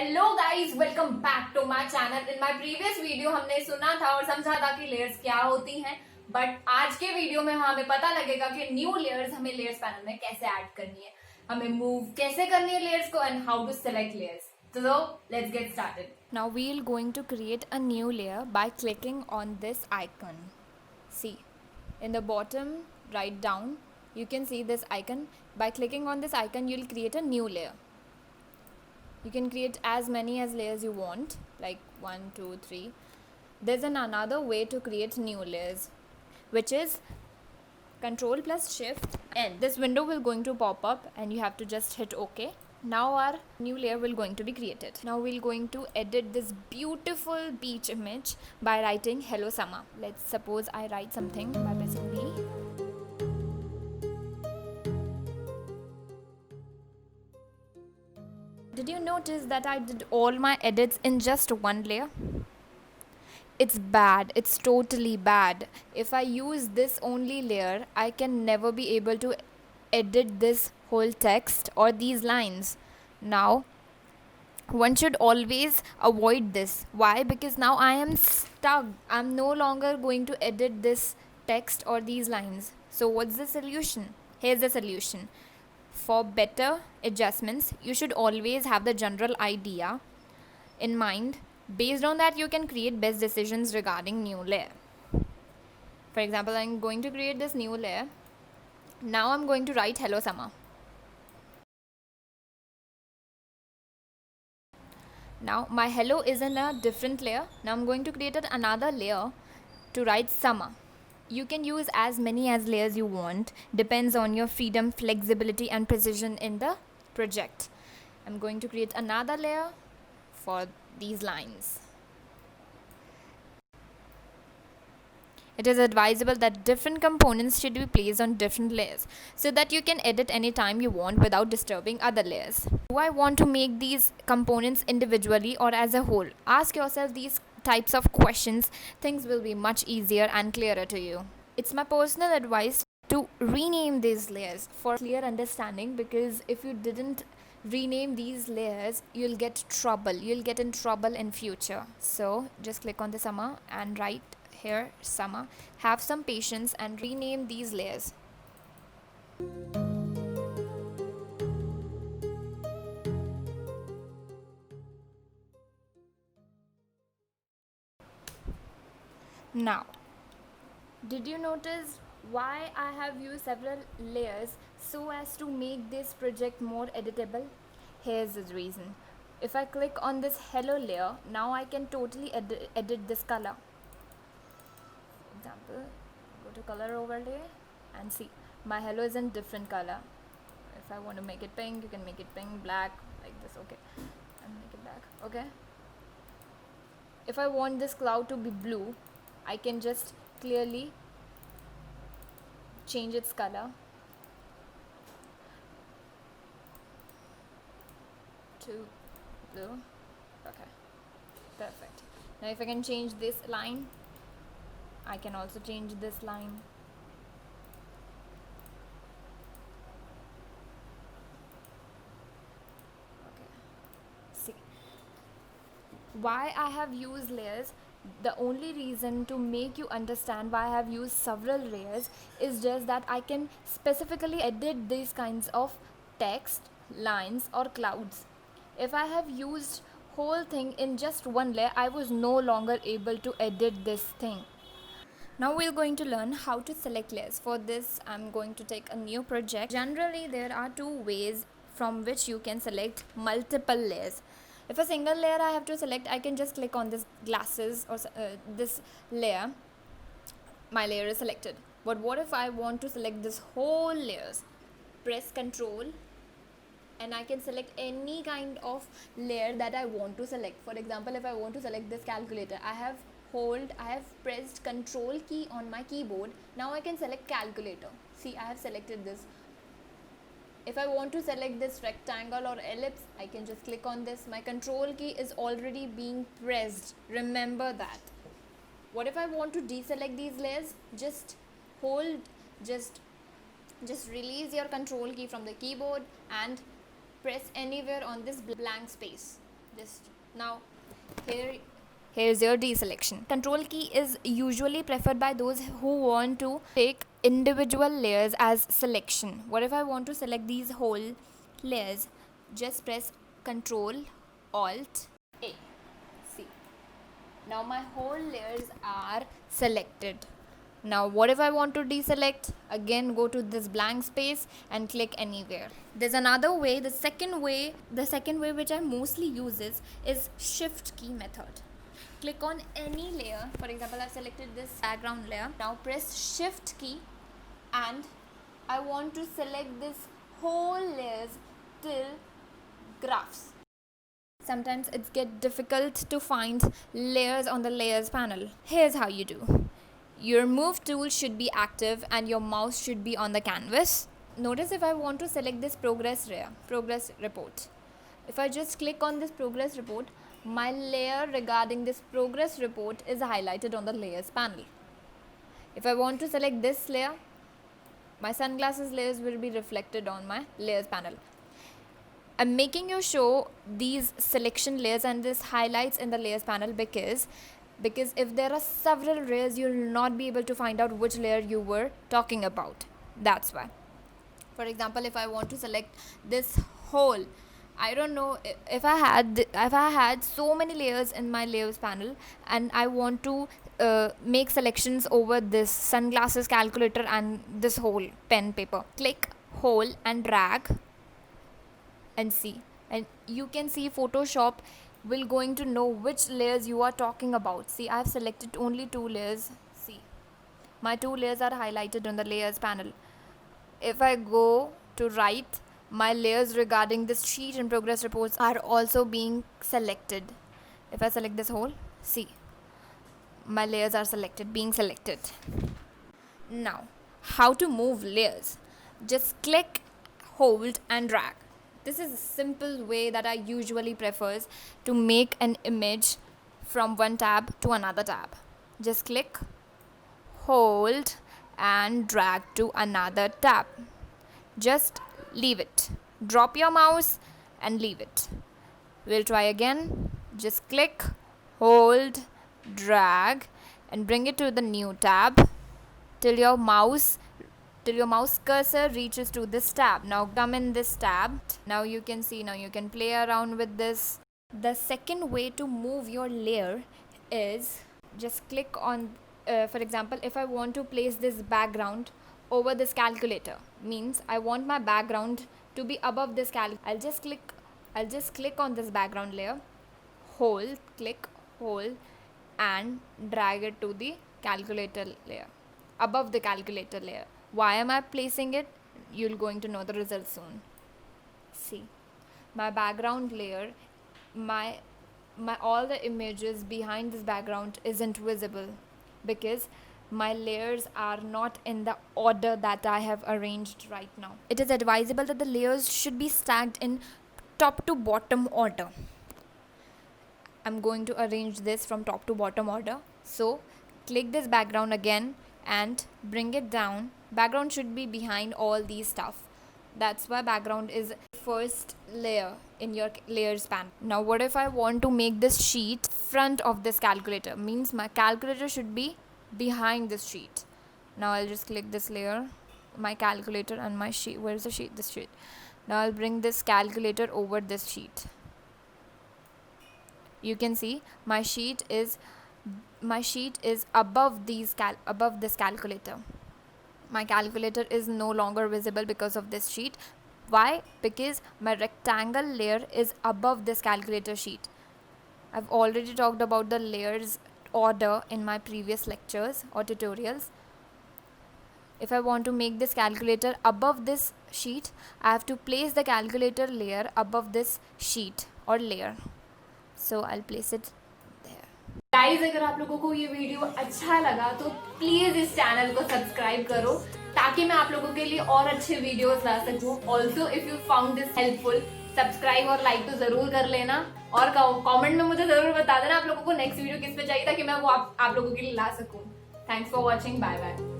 Hello guys, welcome back to my channel. In my previous video हमने सुना था और समझा था कि लेयर्स क्या होती हैं, बट आज के वीडियो में हमें पता लगेगा कि न्यू लेयर्स हमें लेयर्स पैनल में कैसे ऐड करनी है, हमें मूव कैसे करनी है लेयर्स को and how to select layers. So let's get started. Now we're going to create a new layer by clicking on this icon. See, in the bottom right down, you can see this icon. By clicking on this icon, you'll create a new layer. You can create as many as layers you want, like 1, 2, 3. There's another way to create new layers, which is Control plus Shift N. This window will going to pop up and you have to just hit OK. Now our new layer will going to be created. Now we're going to edit this beautiful beach image by writing Hello Summer. Let's suppose I write something by pressing B. Did you notice that I did all my edits in just one layer? It's bad. It's totally bad. If I use this only layer, I can never be able to edit this whole text or these lines. Now, one should always avoid this. Why? Because now I am stuck. I'm no longer going to edit this text or these lines. So, what's the solution? Here's the solution. For better adjustments, you should always have the general idea in mind. Based on that, you can create best decisions regarding new layer. For example, I'm going to create this new layer. Now I'm going to write Hello Summer. Now my hello is in a different layer. Now I'm going to create another layer to write summer. You can use as many as layers you want. Depends on your freedom, flexibility and precision in the project. I'm going to create another layer for these lines. It is advisable that different components should be placed on different layers so that you can edit anytime you want without disturbing other layers. Do I want to make these components individually or as a whole? Ask yourself these types of questions. Things will be much easier and clearer to you. It's my personal advice to rename these layers for clear understanding, because if you didn't rename these layers, you'll get in trouble in future. So just click on the summer and write here summer. Have some patience and rename these layers. Now, did you notice why I have used several layers so as to make this project more editable? Here's the reason. If I click on this hello layer, now I can totally edit this color. For example, go to color overlay and see my hello is in different color. If I want to make it pink, you can make it pink, black, like this. Okay, and make it black. Okay. If I want this cloud to be blue, I can just clearly change its color to blue. Okay, perfect. Now if I can change this line, I can also change this line. Okay, see why I have used layers. The only reason to make you understand why I have used several layers is just that I can specifically edit these kinds of text, lines or clouds. If I have used whole thing in just one layer, I was no longer able to edit this thing. Now we're going to learn how to select layers. For this, I'm going to take a new project. Generally, there are two ways from which you can select multiple layers. If a single layer I have to select, I can just click on this glasses or this layer. My layer is selected. But what if I want to select this whole layers? Press Control and I can select any kind of layer that I want to select. For example, if I want to select this calculator, I have pressed Control key on my keyboard. Now I can select calculator. See, I have selected this. If I want to select this rectangle or ellipse, I can just click on this. My control key is already being pressed. Remember that. What if I want to deselect these layers? Just release your control key from the keyboard and press anywhere on this blank space. Just now, here's your deselection. Control key is usually preferred by those who want to take individual layers as selection. What if I want to select these whole layers? Just press Control Alt A. See, now my whole layers are selected. Now what if I want to deselect? Again, go to this blank space and click anywhere. There's another way. The second way which I mostly use is Shift key method. Click on any layer. For example, I've selected this background layer. Now press Shift key and I want to select this whole layers till graphs. Sometimes it's get difficult to find layers on the layers panel. Here's how you do. Your move tool should be active and your mouse should be on the canvas. Notice if I want to select this progress report. If I just click on this progress report, my layer regarding this progress report is highlighted on the layers panel. If I want to select this layer, my sunglasses layers will be reflected on my layers panel. I'm making you show these selection layers and this highlights in the layers panel because if there are several layers, you'll not be able to find out which layer you were talking about. That's why. For example, if I want to select this whole, I don't know if I had so many layers in my layers panel and I want to make selections over this sunglasses calculator and this whole pen paper. Click, hold and drag and see, and you can see Photoshop will going to know which layers you are talking about. See, I have selected only 2 layers. See, my 2 layers are highlighted on the layers panel. If I go to right, my layers regarding this sheet and progress reports are also being selected. If I select this whole, see, my layers are being selected. Now, how to move layers? Just click, hold and drag. This is a simple way that I usually prefers to make an image from one tab to another tab. Just click, hold and drag to another tab. Just leave it. Drop your mouse and leave it. We'll try again. Just click, hold, drag and bring it to the new tab till your mouse cursor reaches to this tab. Now come in this tab. Now you can see, now you can play around with this. The second way to move your layer is just click on, for example, if I want to place this background over this calculator, means I want my background to be above this I'll just click on this background layer, click, hold and drag it to the calculator layer, above the calculator layer. Why am I placing it? You're going to know the result soon. See, my background layer, my all the images behind this background isn't visible because my layers are not in the order that I have arranged right now. It is advisable that the layers should be stacked in top to bottom order. I'm going to arrange this from top to bottom order. So click this background again and bring it down. Background should be behind all these stuff. That's why background is first layer in your layers panel. Now what if I want to make this sheet front of this calculator? Means my calculator should be behind this sheet. Now I'll just click this layer, my calculator and my sheet. Where's the sheet? This sheet. Now I'll bring this calculator over this sheet. You can see my sheet is above this calculator. My calculator is no longer visible because of this sheet. Why? Because my rectangle layer is above this calculator sheet. I've already talked about the layers order in my previous lectures or tutorials. If I want to make this calculator above this sheet, I have to place the calculator layer above this sheet or layer. So I'll place it there. Guys, अगर आप लोगों को ये video अच्छा लगा तो please इस channel को सब्सक्राइब करो ताकि मैं आप लोगों के लिए और अच्छे वीडियोस ला सकूं. Also if you found this helpful, subscribe और लाइक तो जरूर कर लेना और कमेंट में मुझे जरूर बता देना आप लोगों को नेक्स्ट वीडियो किस पे चाहिए ताकि मैं वो आप लोगों के लिए ला सकूं. Thanks for watching. Bye bye.